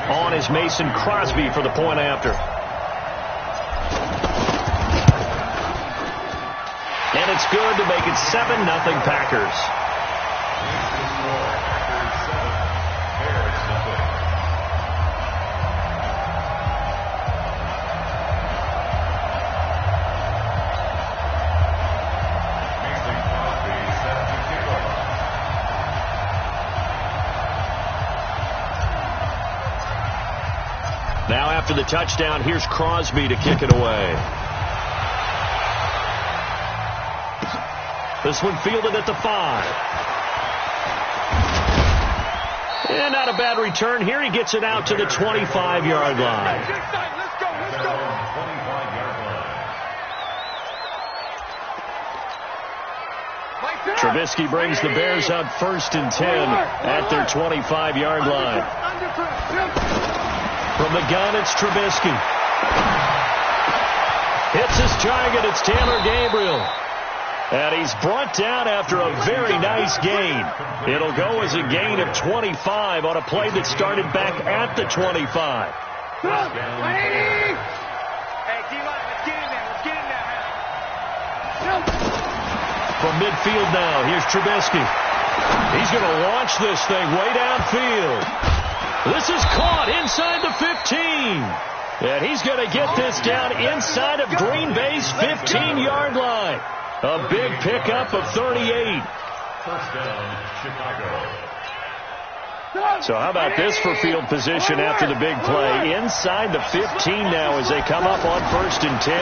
On is Mason Crosby for the point after. And it's good to make it 7-0 Packers. Now after the touchdown, here's Crosby to kick it away. This one fielded at the 5. And not a bad return here. He gets it out to the 25-yard line. Trubisky brings the Bears up 1st and 10 at their 25-yard line. From the gun, it's Trubisky. Hits his target. It's Taylor Gabriel. And he's brought down after a very nice gain. It'll go as a gain of 25 on a play that started back at the 25. From midfield now, here's Trubisky. He's going to launch this thing way downfield. This is caught inside the 15. And he's going to get this down inside of Green Bay's 15-yard line. A big pickup of 38. First down, Chicago. So how about this for field position after the big play? Inside the 15 now as they come up on 1st and 10.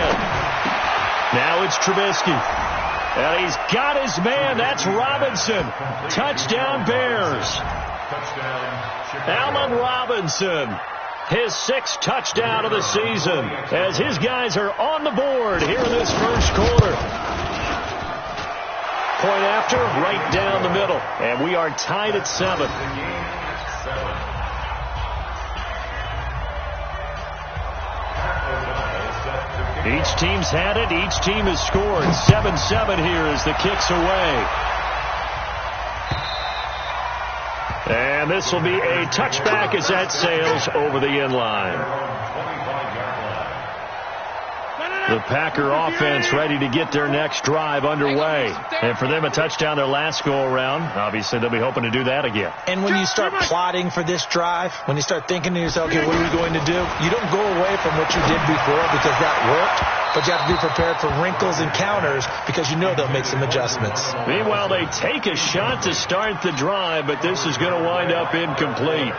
Now it's Trubisky. And he's got his man. That's Robinson. Touchdown Bears. Allen Robinson, his 6th touchdown of the season, as his guys are on the board here in this first quarter. Point after, right down the middle, and we are tied at 7. Each team's had it. Each team has scored. 7-7 here as the kick's away. And this will be a touchback as that sails over the end line. The Packer offense ready to get their next drive underway. And for them, a touchdown their last go-around. Obviously, they'll be hoping to do that again. And when you start plotting for this drive, when you start thinking to yourself, okay, what are we going to do? You don't go away from what you did before because that worked. But you have to be prepared for wrinkles and counters because you know they'll make some adjustments. Meanwhile, they take a shot to start the drive, but this is going to wind up incomplete.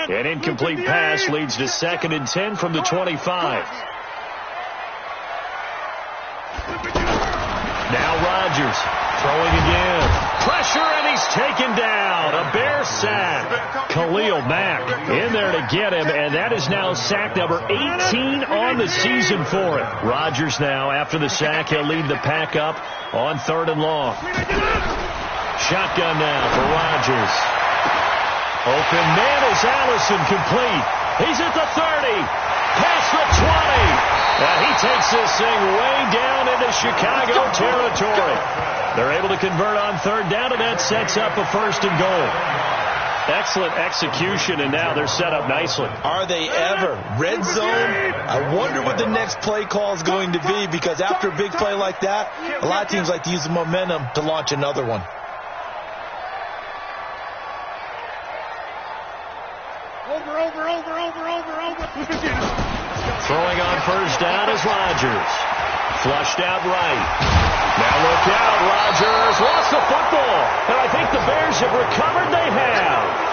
An incomplete pass leads to 2nd and 10 from the 25. Now Rodgers throwing again. Pressure, and he's taken down. A Bear sack. Khalil Mack in there to get him, and that is now sack number 18 on the season for him. Rodgers now, after the sack, he'll lead the pack up on 3rd and long. Shotgun now for Rodgers. Open man is Allison, complete. He's at the 30. Past the 20. And he takes this thing way down into Chicago territory. They're able to convert on 3rd down, and that sets up a 1st and goal. Excellent execution, and now they're set up nicely. Are they ever? Red zone? I wonder what the next play call is going to be, because after a big play like that, a lot of teams like to use the momentum to launch another one. Throwing on 1st down is Rodgers. Flushed out right. Now look out, Rodgers lost the football. And I think the Bears have recovered. They have.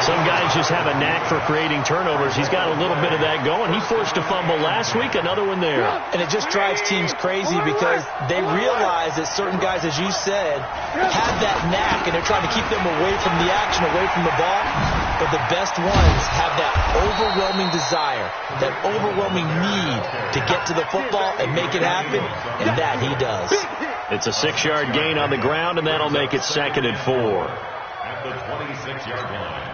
Some guys just have a knack for creating turnovers. He's got a little bit of that going. He forced a fumble last week, another one there. And it just drives teams crazy because they realize that certain guys, as you said, have that knack, and they're trying to keep them away from the action, away from the ball. But the best ones have that overwhelming desire, that overwhelming need to get to the football and make it happen, and that he does. It's a 6-yard gain on the ground, and that'll make it 2nd and 4. At the 26-yard line.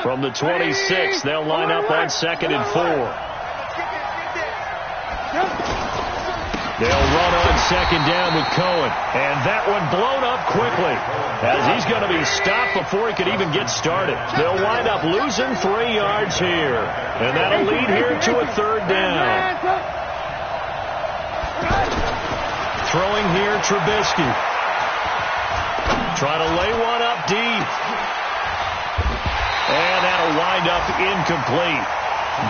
From the 26, they'll line up on 2nd and 4. They'll run on second down with Cohen. And that one blown up quickly as he's going to be stopped before he could even get started. They'll wind up losing 3 yards here. And that'll lead here to a third down. Throwing here, Trubisky. Trying to lay one up deep. And that'll wind up incomplete.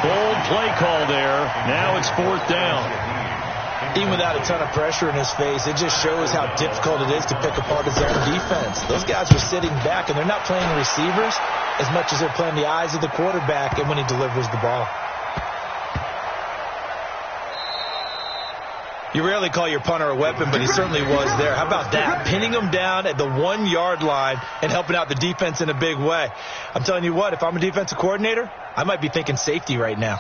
Bold play call there. Now it's 4th down. Even without a ton of pressure in his face, it just shows how difficult it is to pick apart his own defense. Those guys are sitting back, and they're not playing receivers as much as they're playing the eyes of the quarterback and when he delivers the ball. You rarely call your punter a weapon, but he certainly was there. How about that? Pinning him down at the 1-yard line and helping out the defense in a big way. I'm telling you what, if I'm a defensive coordinator, I might be thinking safety right now.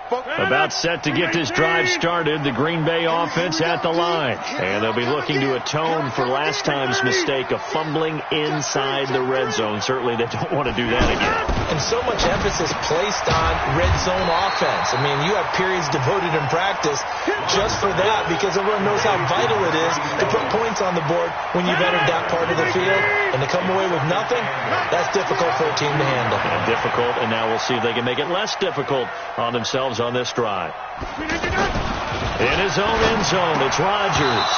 About set to get this drive started, the Green Bay offense at the line. And they'll be looking to atone for last time's mistake of fumbling inside the red zone. Certainly they don't want to do that again. And so much emphasis placed on red zone offense. I mean, you have periods devoted in practice just for that because everyone knows how vital it is to put points on the board when you've entered that part of the field. And to come away with nothing, that's difficult for a team to handle. And difficult, and now we'll see if they can make it less difficult on themselves on this drive. In his own end zone, it's Rodgers.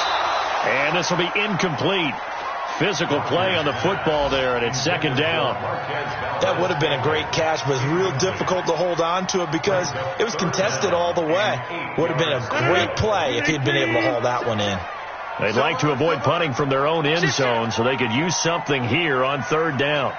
And this will be incomplete. Physical play on the football there, and it's 2nd down. That would have been a great catch, but it's real difficult to hold on to it because it was contested all the way. Would have been a great play if he'd been able to haul that one in. They'd like to avoid punting from their own end zone so they could use something here on 3rd down.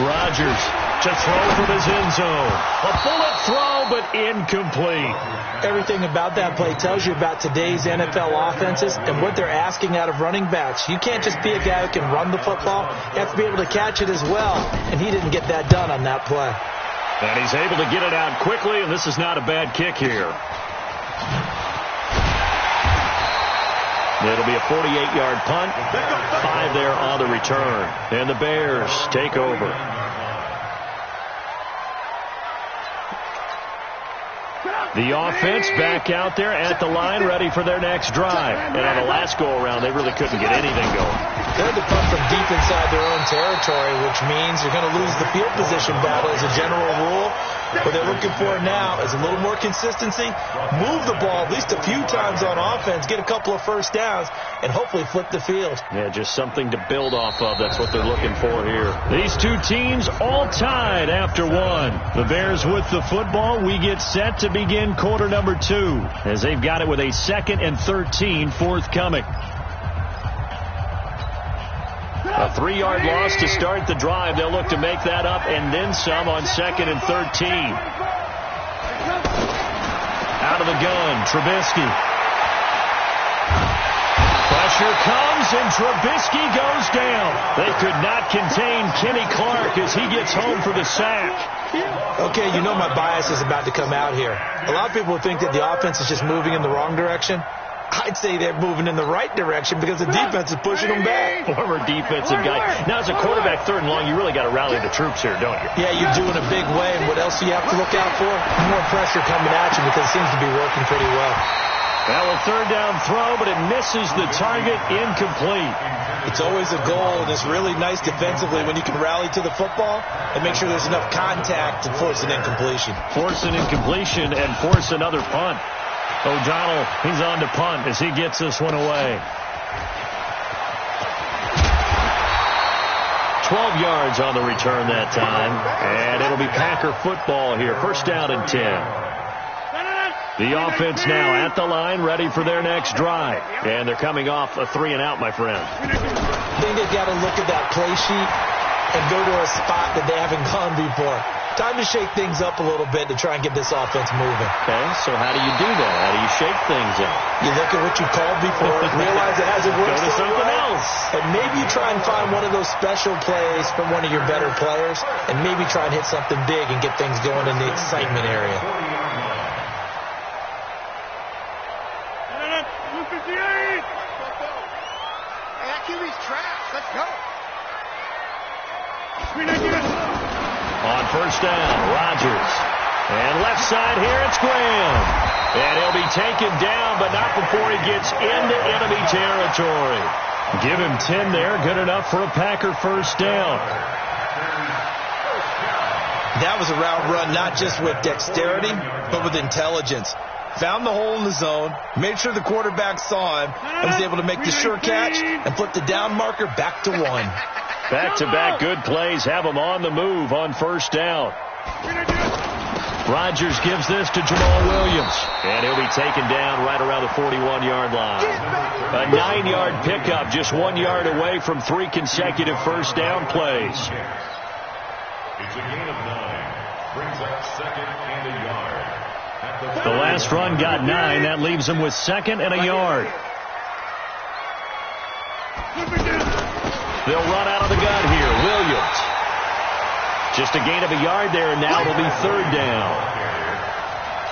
Rodgers to throw from his end zone. A bullet throw, but incomplete. Everything about that play tells you about today's NFL offenses and what they're asking out of running backs. You can't just be a guy who can run the football. You have to be able to catch it as well, and he didn't get that done on that play. And he's able to get it out quickly, and this is not a bad kick here. It'll be a 48-yard punt. 5 there on the return. And the Bears take over. The offense back out there at the line, ready for their next drive. And on the last go-around, they really couldn't get anything going. They had to punt from deep inside their own territory, which means you're going to lose the field position battle as a general rule. What they're looking for now is a little more consistency, move the ball at least a few times on offense, get a couple of first downs, and hopefully flip the field. Yeah, just something to build off of. That's what they're looking for here. These two teams all tied after 1. The Bears with the football. We get set to begin quarter number 2 as they've got it with a 2nd and 13 forthcoming. A 3-yard loss to start the drive. They'll look to make that up and then some on 2nd and 13. Out of the gun, Trubisky. Pressure comes, and Trubisky goes down. They could not contain Kenny Clark as he gets home for the sack. Okay, you know my bias is about to come out here. A lot of people think that the offense is just moving in the wrong direction. I'd say they're moving in the right direction because the defense is pushing them back. Former defensive guy. Now, as a quarterback, 3rd and long, you really got to rally the troops here, don't you? Yeah, you do in a big way. And what else do you have to look out for? More pressure coming at you because it seems to be working pretty well. Now a 3rd down throw, but it misses the target, incomplete. It's always a goal, and it's really nice defensively when you can rally to the football and make sure there's enough contact to force an incompletion. Force an incompletion and force another punt. O'Donnell, he's on to punt as he gets this one away. 12 yards on the return that time, and it'll be Packer football here. 1st down and 10. The offense now at the line, ready for their next drive. And they're coming off a 3-and-out, my friend. I think they've got to look at that play sheet and go to a spot that they haven't gone before. Time to shake things up a little bit to try and get this offense moving. Okay, so how do you do that? How do you shake things up? You look at what you called before, realize it hasn't worked. Go to something else. And maybe you try and find one of those special plays from one of your better players, and maybe try and hit something big and get things going in the excitement area. On first down, Rodgers. And left side here, it's Graham. And he'll be taken down, but not before he gets into enemy territory. Give him 10 there, good enough for a Packer first down. That was a route run, not just with dexterity, but with intelligence. Found the hole in the zone, made sure the quarterback saw him, and was able to make the sure catch and flip the down marker back to 1. Back-to-back good plays have him on the move on first down. Rodgers gives this to Jamal Williams, and he'll be taken down right around the 41-yard line. A 9-yard pickup, just 1 yard away from 3 consecutive first down plays. It's a gain of 9. Brings up second and a yard. The last run got 9. That leaves him with second and a yard. They'll run out of the gun here. Williams. Just a gain of a yard there, and now it'll be third down.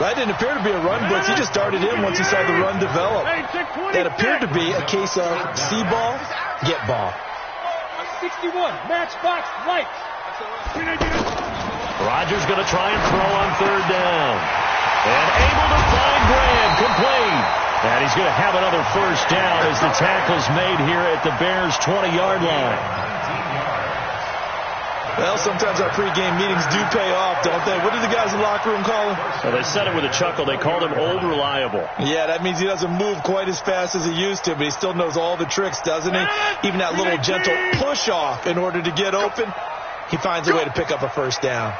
That didn't appear to be a run blitz. He just started in once he saw the run develop. That appeared to be a case of see ball, get ball. 61, matchbox, lights. Rodgers going to try and throw on third down. And able to find Graham, complete. And he's going to have another first down as the tackle's made here at the Bears' 20-yard line. Well, sometimes our pregame meetings do pay off, don't they? What did the guys in the locker room call him? Well, they said it with a chuckle. They called him Old Reliable. Yeah, that means he doesn't move quite as fast as he used to, but he still knows all the tricks, doesn't he? Even that little gentle push-off in order to get open, he finds a way to pick up a first down.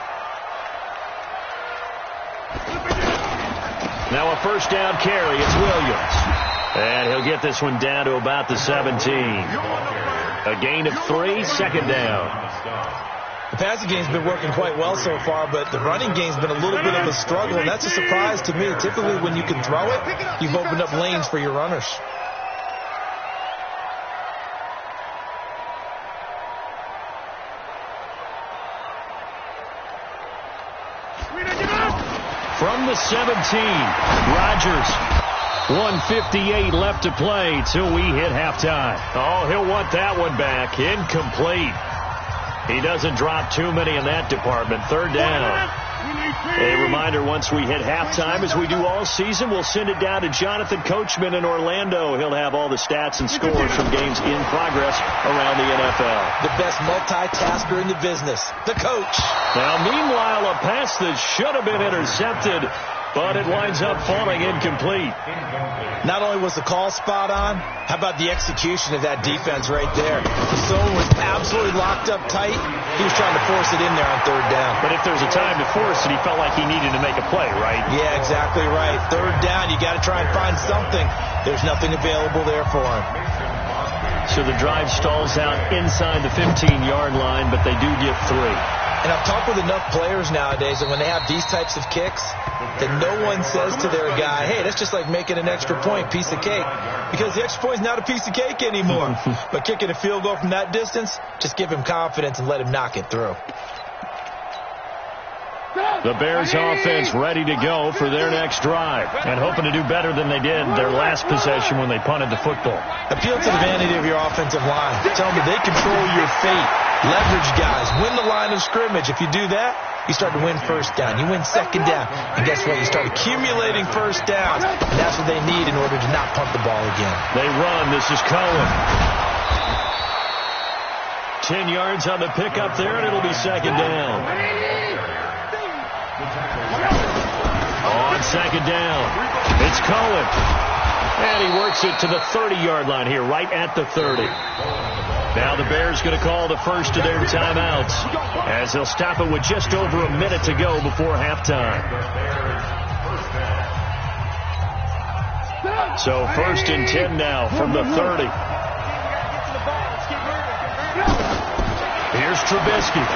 Now a first down carry. It's Williams. And he'll get this one down to about the 17. A gain of 3, second down. The passing game's been working quite well so far, but the running game's been a little bit of a struggle, and that's a surprise to me. Typically, when you can throw it, you've opened up lanes for your runners. From the 17, Rodgers. 1:58 left to play till we hit halftime. Oh, he'll want that one back. Incomplete. He doesn't drop too many in that department. Third down. A reminder, once we hit halftime, as we do all season, we'll send it down to Jonathan Coachman in Orlando. He'll have all the stats and scores from games in progress around the NFL. The best multitasker in the business, the coach. Now, meanwhile, a pass that should have been intercepted, but it winds up falling incomplete. Not only was the call spot on, how about the execution of that defense right there? The zone was absolutely locked up tight. He was trying to force it in there on third down. But if there's a time to force it, he felt like he needed to make a play, right? Yeah, exactly right. Third down, you got to try and find something. There's nothing available there for him. So the drive stalls out inside the 15-yard line, but they do get 3. And I've talked with enough players nowadays that when they have these types of kicks, that no one says to their guy, hey, that's just like making an extra point, piece of cake. Because the extra point is not a piece of cake anymore. But kicking a field goal from that distance, just give him confidence and let him knock it through. The Bears offense ready to go for their next drive and hoping to do better than they did their last possession when they punted the football. Appeal to the vanity of your offensive line. Tell them that they control your fate. Leverage guys. Win the line of scrimmage. If you do that, you start to win first down. You win second down. And guess what? You start accumulating first downs. And that's what they need in order to not punt the ball again. They run. This is Cohen. 10 yards on the pickup there, and it'll be second down. On second down, it's Cohen. And he works it to the 30-yard line here, right at the 30. Now the Bears going to call the first of their timeouts as they'll stop it with just over a minute to go before halftime. So first and 10 now from the 30. Here's Trubisky.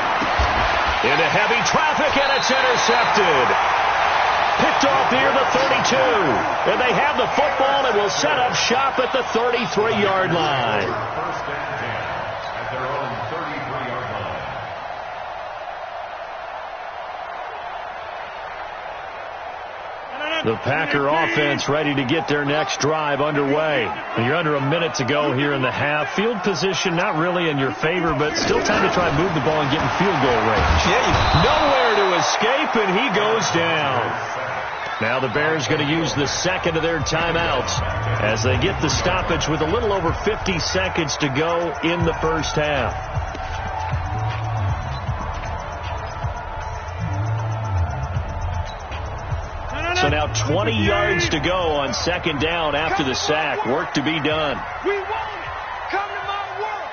Into heavy traffic, and it's intercepted. Picked off near the 32. And they have the football and will set up shop at the 33-yard line. First and 10 at their own 33-yard line. The Packer offense ready to get their next drive underway. You're under a minute to go here in the half. Field position not really in your favor, but still time to try and move the ball and get in field goal range. Yeah, nowhere to escape, and he goes down. Now the Bears going to use the second of their timeouts as they get the stoppage with a little over 50 seconds to go in the first half. So now 20 yards to go on second down after the sack. Work to be done. We want it. Come to my world.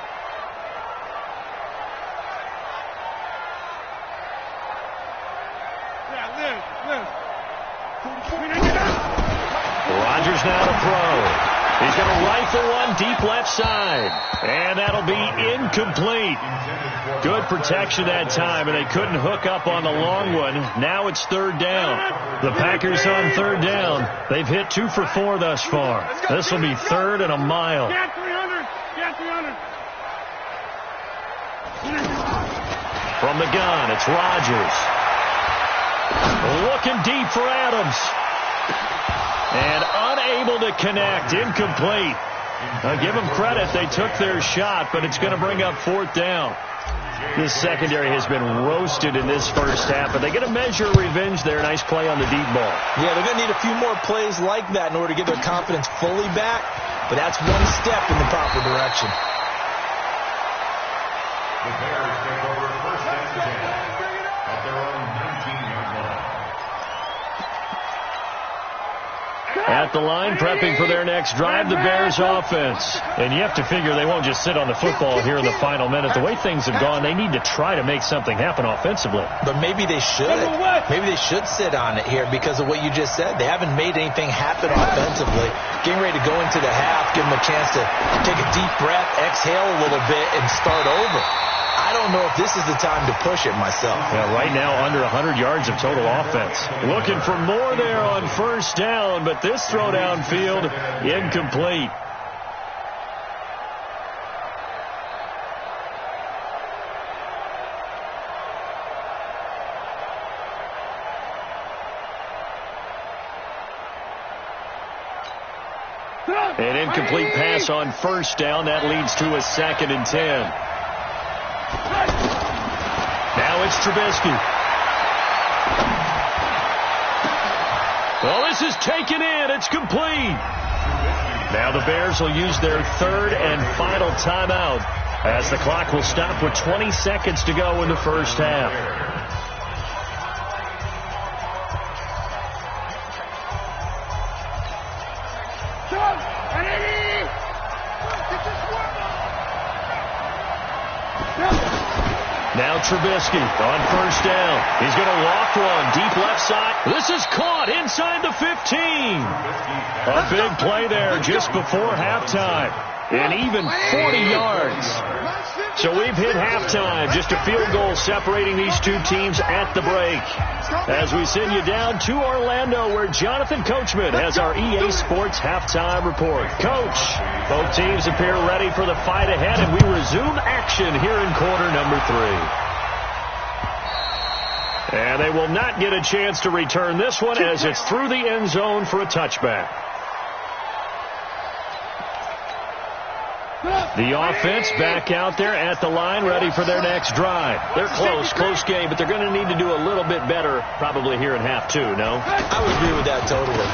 Rodgers now to throw. He's going to rifle one deep left side. And that'll be incomplete. Good protection that time, and they couldn't hook up on the long one. Now it's third down. The Packers on third down. They've hit 2 for 4 thus far. This will be third and a mile. Get 300. Get 300. From the gun, it's Rodgers. Looking deep for Adams. And unable to connect. Incomplete. Give them credit. They took their shot, but it's going to bring up fourth down. This secondary has been roasted in this first half, but they get a measure of revenge there. Nice play on the deep ball. Yeah, they're going to need a few more plays like that in order to get their confidence fully back, but that's one step in the proper direction. The Bears take over first and 10 at their own 19-yard line. At the line, prepping for their next drive, the Bears offense. And you have to figure they won't just sit on the football here in the final minute. The way things have gone, they need to try to make something happen offensively. But maybe they should. Maybe they should sit on it here because of what you just said. They haven't made anything happen offensively. Getting ready to go into the half, give them a chance to take a deep breath, exhale a little bit, and start over. I don't know if this is the time to push it myself. Yeah, right now under 100 yards of total offense. Looking for more there on first down, but this throw downfield incomplete. An incomplete pass on first down. That leads to a second and 10. Now it's Trubisky. Well, this is taken in. It's complete. Now the Bears will use their third and final timeout as the clock will stop with 20 seconds to go in the first half. Now Trubisky on first down. He's going to loft one deep left side. This is caught inside the 15. A big play there just before halftime. And even 40 yards. So we've hit halftime. Just a field goal separating these two teams at the break. As we send you down to Orlando, where Jonathan Coachman has our EA Sports halftime report. Coach, both teams appear ready for the fight ahead, and we resume action here in quarter number 3. And they will not get a chance to return this one as it's through the end zone for a touchback. The offense back out there at the line, ready for their next drive. They're close game, but they're going to need to do a little bit better probably here in half two, no? I would agree with that totally.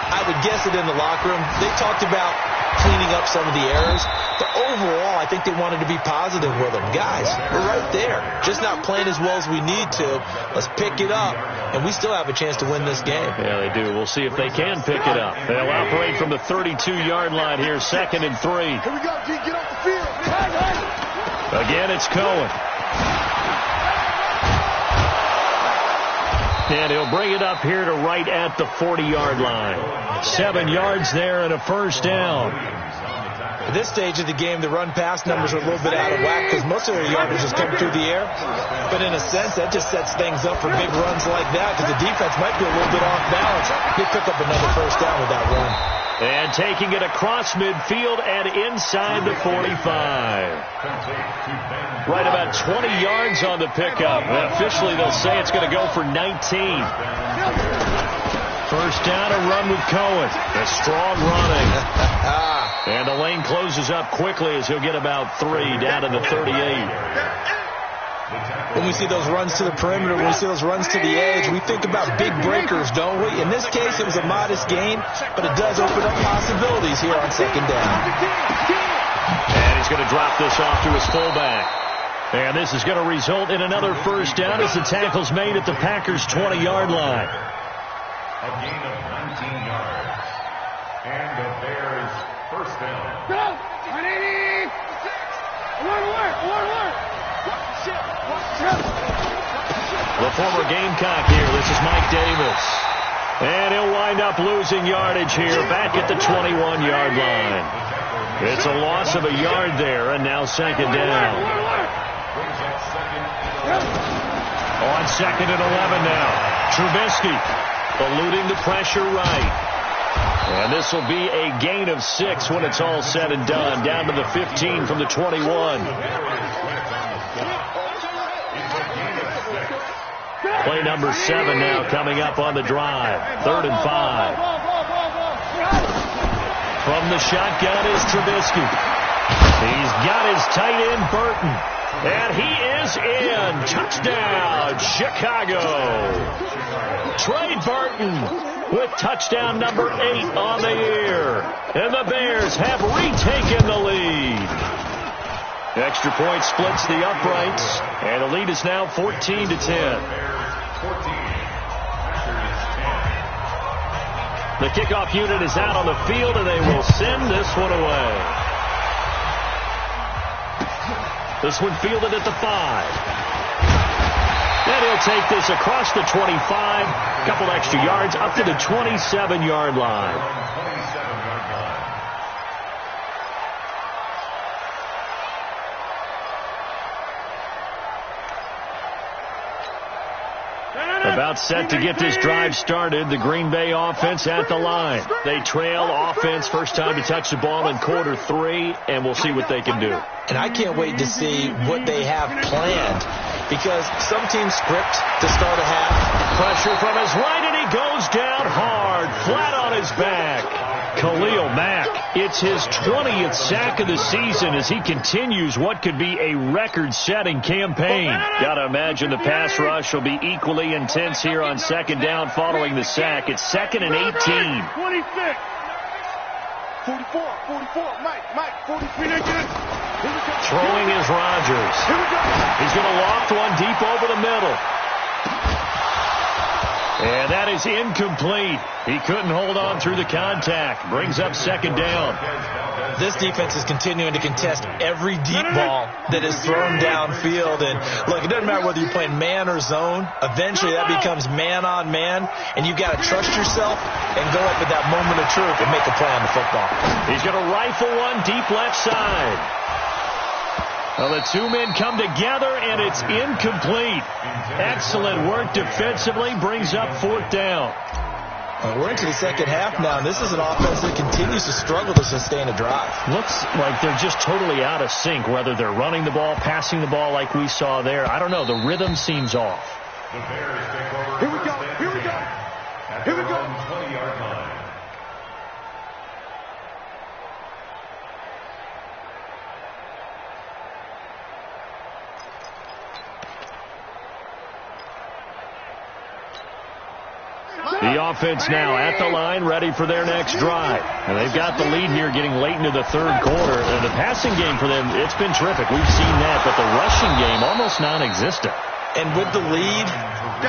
I would guess it in the locker room. They talked about cleaning up some of the errors, but overall, I think they wanted to be positive with them. Guys, we're right there. Just not playing as well as we need to. Let's pick it up, and we still have a chance to win this game. Yeah, they do. We'll see if they can pick it up. They'll operate from the 32-yard line here, 2nd and 3. Here we go, G. Get off the field. Again, it's Cohen. And he'll bring it up here to right at the 40-yard line. 7 yards there and a first down. At this stage of the game, the run-pass numbers are a little bit out of whack because most of their yardage is coming through the air. But in a sense, that just sets things up for big runs like that because the defense might be a little bit off balance. They pick up another first down with that run. And taking it across midfield and inside the 45. Right about 20 yards on the pickup. And officially, they'll say it's going to go for 19. First down, a run with Cohen. A strong running. And the lane closes up quickly as he'll get about 3 down to the 38. When we see those runs to the perimeter, when we see those runs to the edge, we think about big breakers, don't we? In this case, it was a modest gain, but it does open up possibilities here on second down. And he's going to drop this off to his fullback. And this is going to result in another first down as the tackle's made at the Packers' 20-yard line. A gain of 19 yards. And the Bears first down. Go! 180! Alert! The former Gamecock here. This is Mike Davis. And he'll wind up losing yardage here back at the 21-yard line. It's a loss of a yard there, and now second down. On second and 11 now. Trubisky eluding the pressure right. And this will be a gain of 6 when it's all said and done. Down to the 15 from the 21. Play number 7 now coming up on the drive. 3rd and 5. From the shotgun is Trubisky. He's got his tight end Burton. And he is in. Touchdown, Chicago. Trey Burton with touchdown number 8 on the year. And the Bears have retaken the lead. Extra point splits the uprights. And the lead is now 14-10. The kickoff unit is out on the field, and they will send this one away. This one fielded at the 5. And he'll take this across the 25. Couple extra yards up to the 27-yard line. About set to get this drive started. The Green Bay offense at the line. They trail offense first time to touch the ball in quarter 3, and we'll see what they can do. And I can't wait to see what they have planned, because some teams script to start a half. Pressure from his right, and he goes down hard, flat on his back. Khalil Mack, it's his 20th sack of the season as he continues what could be a record-setting campaign. Gotta imagine the pass rush will be equally intense here on second down following the sack. It's 2nd and 18. 26. 44, Mike, 43. Throwing is Rodgers. He's going to loft one deep over the middle. And that is incomplete. He couldn't hold on through the contact. Brings up second down. This defense is continuing to contest every deep ball that is thrown downfield. And look, it doesn't matter whether you're playing man or zone. Eventually that becomes man on man. And you've got to trust yourself and go up at that moment of truth and make a play on the football. He's going to rifle one deep left side. Well, the two men come together, and it's incomplete. Excellent work defensively. Brings up 4th down. We're into the second half now, and this is an offense that continues to struggle to sustain a drive. Looks like they're just totally out of sync, whether they're running the ball, passing the ball like we saw there. I don't know. The rhythm seems off. The Bears take over. Here we go. At their own 20-yard line. The offense now at the line, ready for their next drive. And they've got the lead here getting late into the 3rd quarter. And the passing game for them, it's been terrific. We've seen that, but the rushing game almost non-existent. And with the lead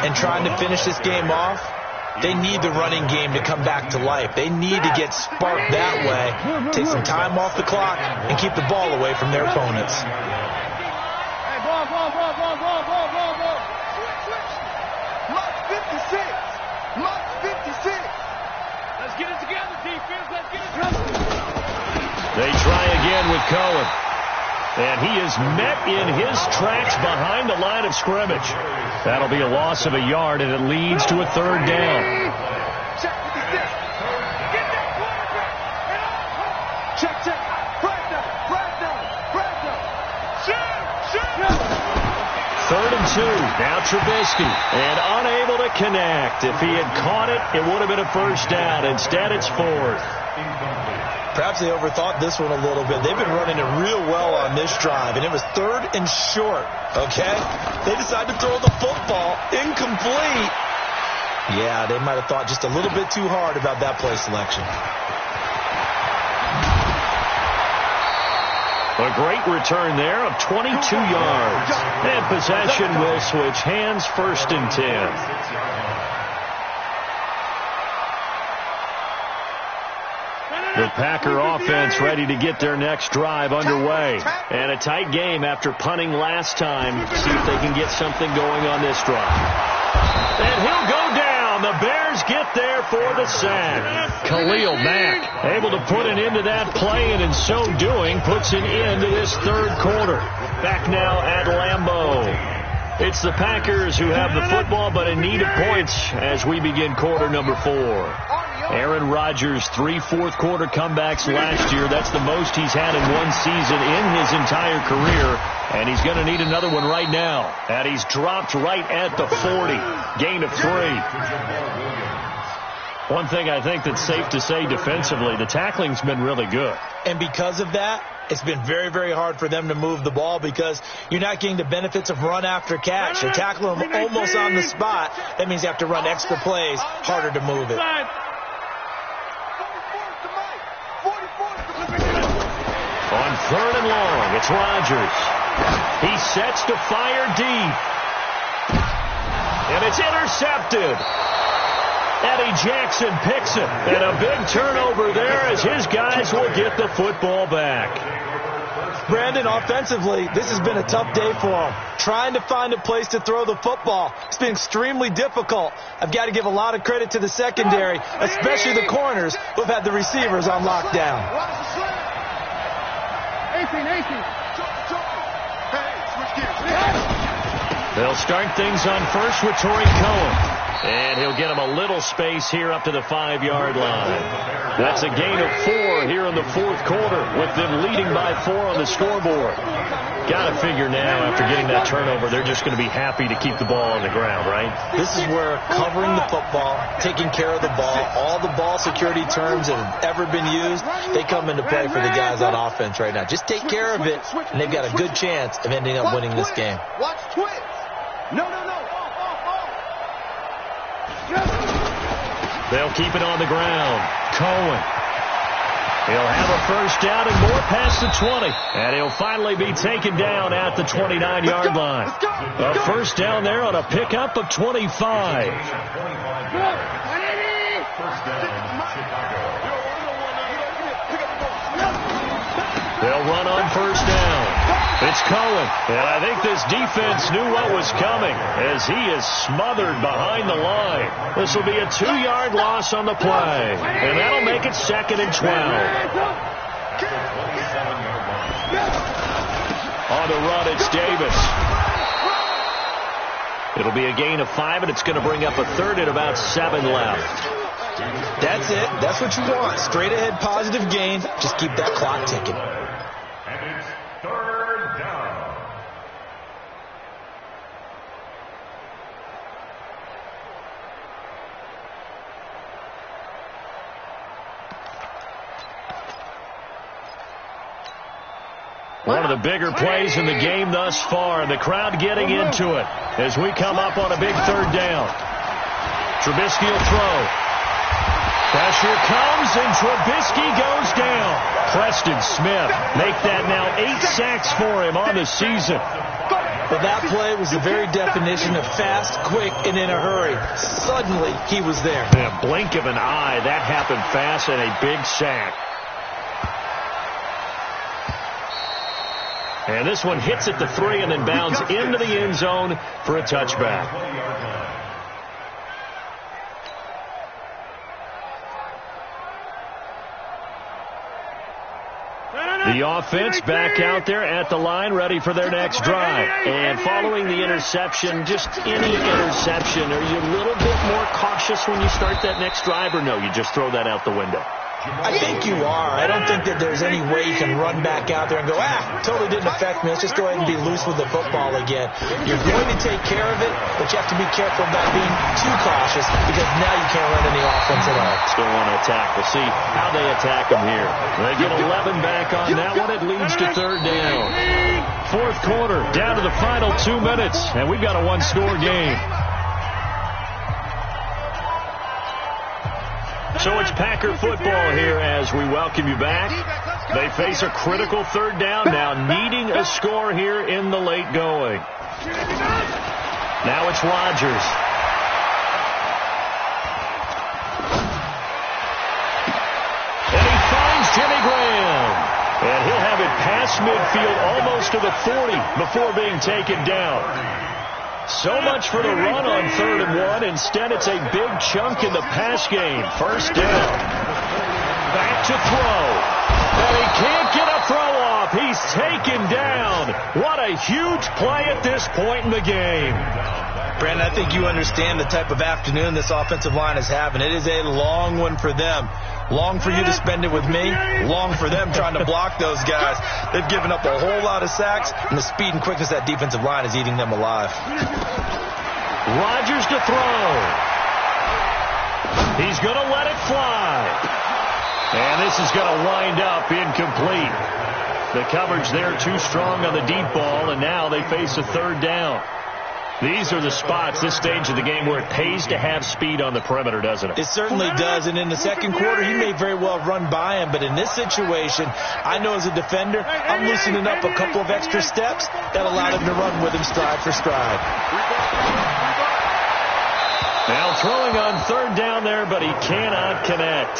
and trying to finish this game off, they need the running game to come back to life. They need to get sparked that way, take some time off the clock, and keep the ball away from their opponents. Hey, ball. Mark 56. Mark 56. Let's get it together, defense. Let's get it together. They try again with Cohen. And he is met in his tracks behind the line of scrimmage. That'll be a loss of a yard, and it leads to a 3rd down. Check 56. Get that quarterback. Check. Flag down. Shoot. 3rd 3rd and 2. Now Trubisky, and unable to connect. If he had caught it, it would have been a first down. Instead, it's 4th. Perhaps they overthought this one a little bit. They've been running it real well on this drive, and it was 3rd and short, okay? They decided to throw the football incomplete. Yeah, they might have thought just a little bit too hard about that play selection. A great return there of 22 yards. And possession will switch hands, 1st and 10. The Packer offense ready to get their next drive underway. And a tight game after punting last time. See if they can get something going on this drive. And he'll go down. The Bears get there for the sack. Khalil Mack able to put an end to that play, and in so doing puts an end to this 3rd quarter. Back now at Lambeau. It's the Packers who have the football, but in need of points as we begin quarter number 4. Aaron Rodgers, 3 fourth-quarter comebacks last year. That's the most he's had in one season in his entire career. And he's going to need another one right now. And he's dropped right at the 40. Gain of 3. One thing I think that's safe to say defensively, the tackling's been really good. And because of that, it's been very, very hard for them to move the ball because you're not getting the benefits of run after catch. They tackle them almost on the spot. That means you have to run extra plays, harder to move it. On 3rd and long, it's Rodgers. He sets to fire deep. And it's intercepted. Eddie Jackson picks it. And a big turnover there as his guys will get the football back. Brandon, offensively, this has been a tough day for him. Trying to find a place to throw the football. It's been extremely difficult. I've got to give a lot of credit to the secondary, especially the corners who have had the receivers on lockdown. They'll start things on first with Torrey Cohen. And he'll get him a little space here up to the 5-yard line. That's a gain of 4 here in the 4th quarter with them leading by 4 on the scoreboard. Got to figure now after getting that turnover, they're just going to be happy to keep the ball on the ground, right? This is where covering the football, taking care of the ball, all the ball security terms that have ever been used, they come into play for the guys on offense right now. Just take care of it, and they've got a good chance of ending up winning this game. Watch twist. No. They'll keep it on the ground. Cohen. He'll have a first down and more past the 20. And he'll finally be taken down at the 29-yard line. A first down there on a pickup of 25. They'll run on first down. It's Cohen, and I think this defense knew what was coming as he is smothered behind the line. This will be a 2-yard loss on the play, and that'll make it 2nd and 12. On the run, it's Davis. It'll be a gain of 5, and it's going to bring up a 3rd and about 7 left. That's it. That's what you want. Straight ahead positive gain. Just keep that clock ticking. One of the bigger plays in the game thus far, and the crowd getting into it as we come up on a big 3rd down. Trubisky will throw. Pressure comes, and Trubisky goes down. Preston Smith make that now 8 sacks for him on the season. But that play was the very definition of fast, quick, and in a hurry. Suddenly, he was there. In a blink of an eye, that happened fast, and a big sack. And this one hits at the 3 and then bounds into the end zone for a touchback. The offense back out there at the line, ready for their next drive. And following the interception, just any interception, are you a little bit more cautious when you start that next drive, or no, you just throw that out the window? I think you are. I don't think that there's any way you can run back out there and go, totally didn't affect me. Let's just go ahead and be loose with the football again. You're going to take care of it, but you have to be careful about being too cautious because now you can't run any offense at all. Still want to attack. We'll see how they attack them here. They get 11 back on that one. It leads to third down. Fourth quarter, down to the final 2 minutes, and we've got a one-score game. So it's Packer football here as we welcome you back. They face a critical third down now, needing a score here in the late going. Now it's Rodgers. And he finds Jimmy Graham. And he'll have it past midfield almost to the 40 before being taken down. So much for the run on 3rd and 1. Instead, it's a big chunk in the pass game. First down. Back to throw. And he can't get a throw off. He's taken down. What a huge play at this point in the game. Brandon, I think you understand the type of afternoon this offensive line is having. It is a long one for them. Long for you to spend it with me. Long for them trying to block those guys. They've given up a whole lot of sacks, and the speed and quickness of that defensive line is eating them alive. Rodgers to throw. He's going to let it fly. And this is going to wind up incomplete. The coverage there too strong on the deep ball, and now they face a third down. These are the spots, this stage of the game, where it pays to have speed on the perimeter, doesn't it? It certainly does, and in the second quarter, he may very well run by him, but in this situation, I know as a defender, I'm loosening up a couple of extra steps that allowed him to run with him stride for stride. Now throwing on third down there, but he cannot connect.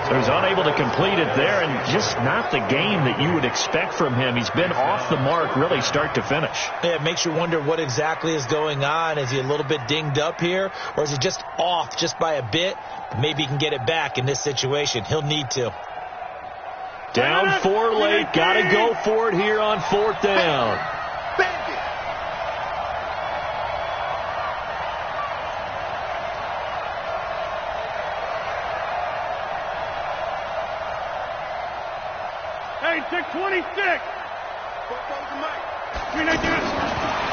So he's unable to complete it there, and just not the game that you would expect from him. He's been off the mark really start to finish. Yeah, it makes you wonder what exactly is going on. Is he a little bit dinged up here, or is he just off just by a bit? Maybe he can get it back in this situation. He'll need to. Down 4 late. Got to go for it here on 4th down. Hey, 626.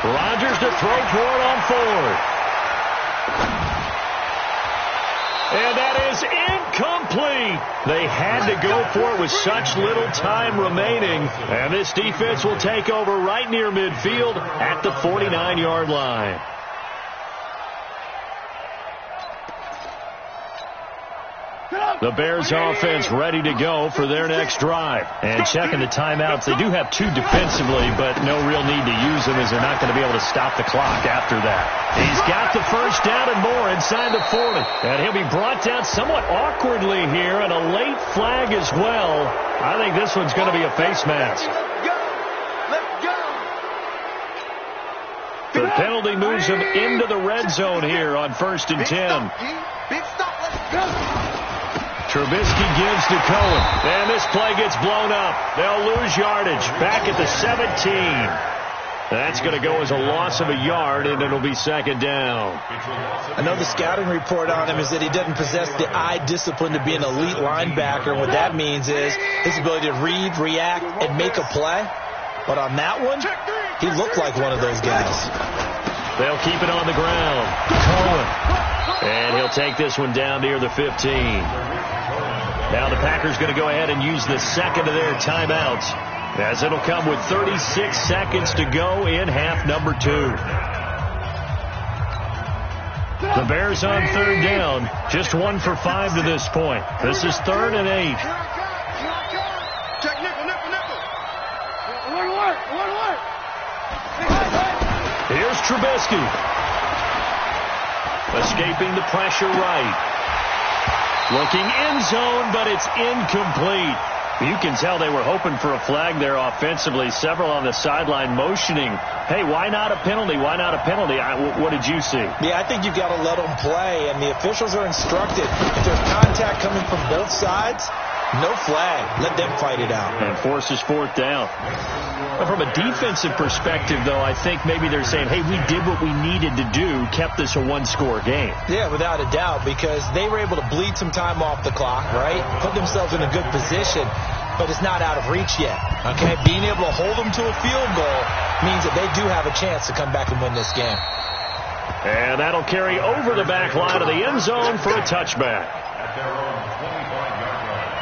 Rodgers to throw for it on 4th. And that is incomplete. They had to go for it with such little time remaining. And this defense will take over right near midfield at the 49-yard line. The Bears offense ready to go for their next drive. And checking the timeouts, they do have 2 defensively, but no real need to use them as they're not going to be able to stop the clock after that. He's got the first down and more inside the 40. And he'll be brought down somewhat awkwardly here, and a late flag as well. I think this one's going to be a face mask. The penalty moves him into the red zone here on 1st and 10. Big stop, let's go. Trubisky gives to Cohen. And this play gets blown up. They'll lose yardage. Back at the 17. That's going to go as a loss of a yard, and it'll be 2nd down. I know the scouting report on him is that he doesn't possess the eye discipline to be an elite linebacker. What that means is his ability to read, react, and make a play. But on that one, he looked like one of those guys. They'll keep it on the ground. Cohen. And he'll take this one down near the 15. Now the Packers going to go ahead and use the second of their timeouts, as it'll come with 36 seconds to go in half number 2. The Bears on 3rd down, just 1 for 5 to this point. This is 3rd and 8. Check nickel. Here's Trubisky. Escaping the pressure right. Looking end zone, but it's incomplete. You can tell they were hoping for a flag there offensively. Several on the sideline motioning, hey, why not a penalty? Why not a penalty? What did you see? Yeah, I think you've got to let them play, and the officials are instructed. If there's contact coming from both sides, No flag. Let them fight it out. And forces fourth down. But from a defensive perspective, though, I think maybe they're saying, hey, we did what we needed to do, kept this a one-score game. Yeah, without a doubt, because they were able to bleed some time off the clock, right? Put themselves in a good position, but it's not out of reach yet, okay? Being able to hold them to a field goal means that they do have a chance to come back and win this game. And that'll carry over the back line of the end zone for a touchback. At their own 25-yard line.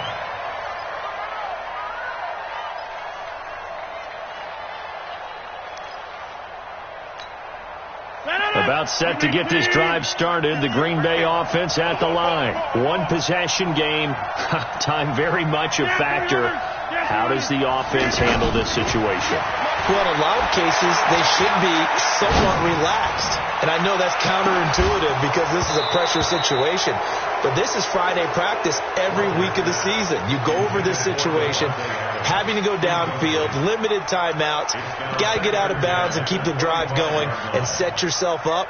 About set to get this drive started. The Green Bay offense at the line. One possession game. Time very much a factor. How does the offense handle this situation? Well, in a lot of cases, they should be somewhat relaxed. And I know that's counterintuitive because this is a pressure situation. But this is Friday practice every week of the season. You go over this situation, having to go downfield, limited timeouts. You got to get out of bounds and keep the drive going and set yourself up.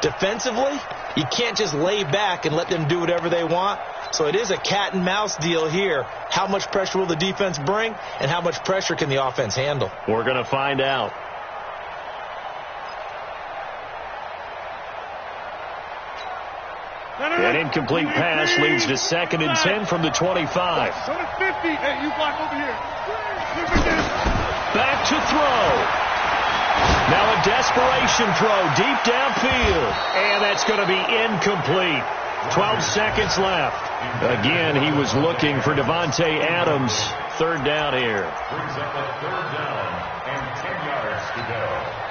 Defensively, you can't just lay back and let them do whatever they want. So it is a cat and mouse deal here. How much pressure will the defense bring, and how much pressure can the offense handle? We're going to find out. An incomplete pass leads to 2nd and 10 from the 25. Hey, you block over here. Back to throw. Now a desperation throw deep downfield. And that's going to be incomplete. 12 seconds left. Again, he was looking for Devontae Adams. 3rd down here. Brings up a 3rd down and 10 yards to go.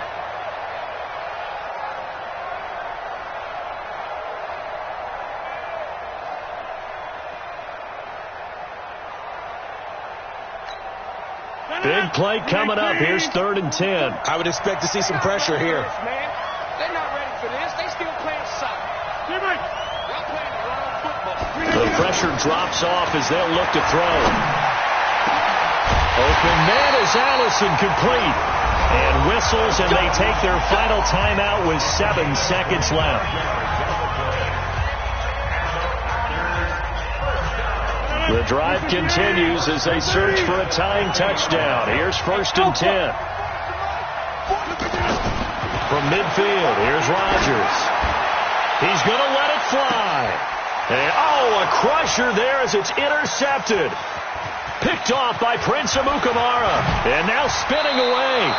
Big play coming up. Here's 3rd and 10. I would expect to see some pressure here. They're not ready for this. They still playing soccer. Y'all playing the wrong football. The pressure drops off as they'll look to throw. Open man is Allison, complete. And whistles, and they take their final timeout with 7 seconds left. The drive continues as they search for a tying touchdown. Here's 1st and 10. From midfield, here's Rodgers. He's going to let it fly. And, a crusher there as it's intercepted. Picked off by Prince Amukamara. And now spinning away.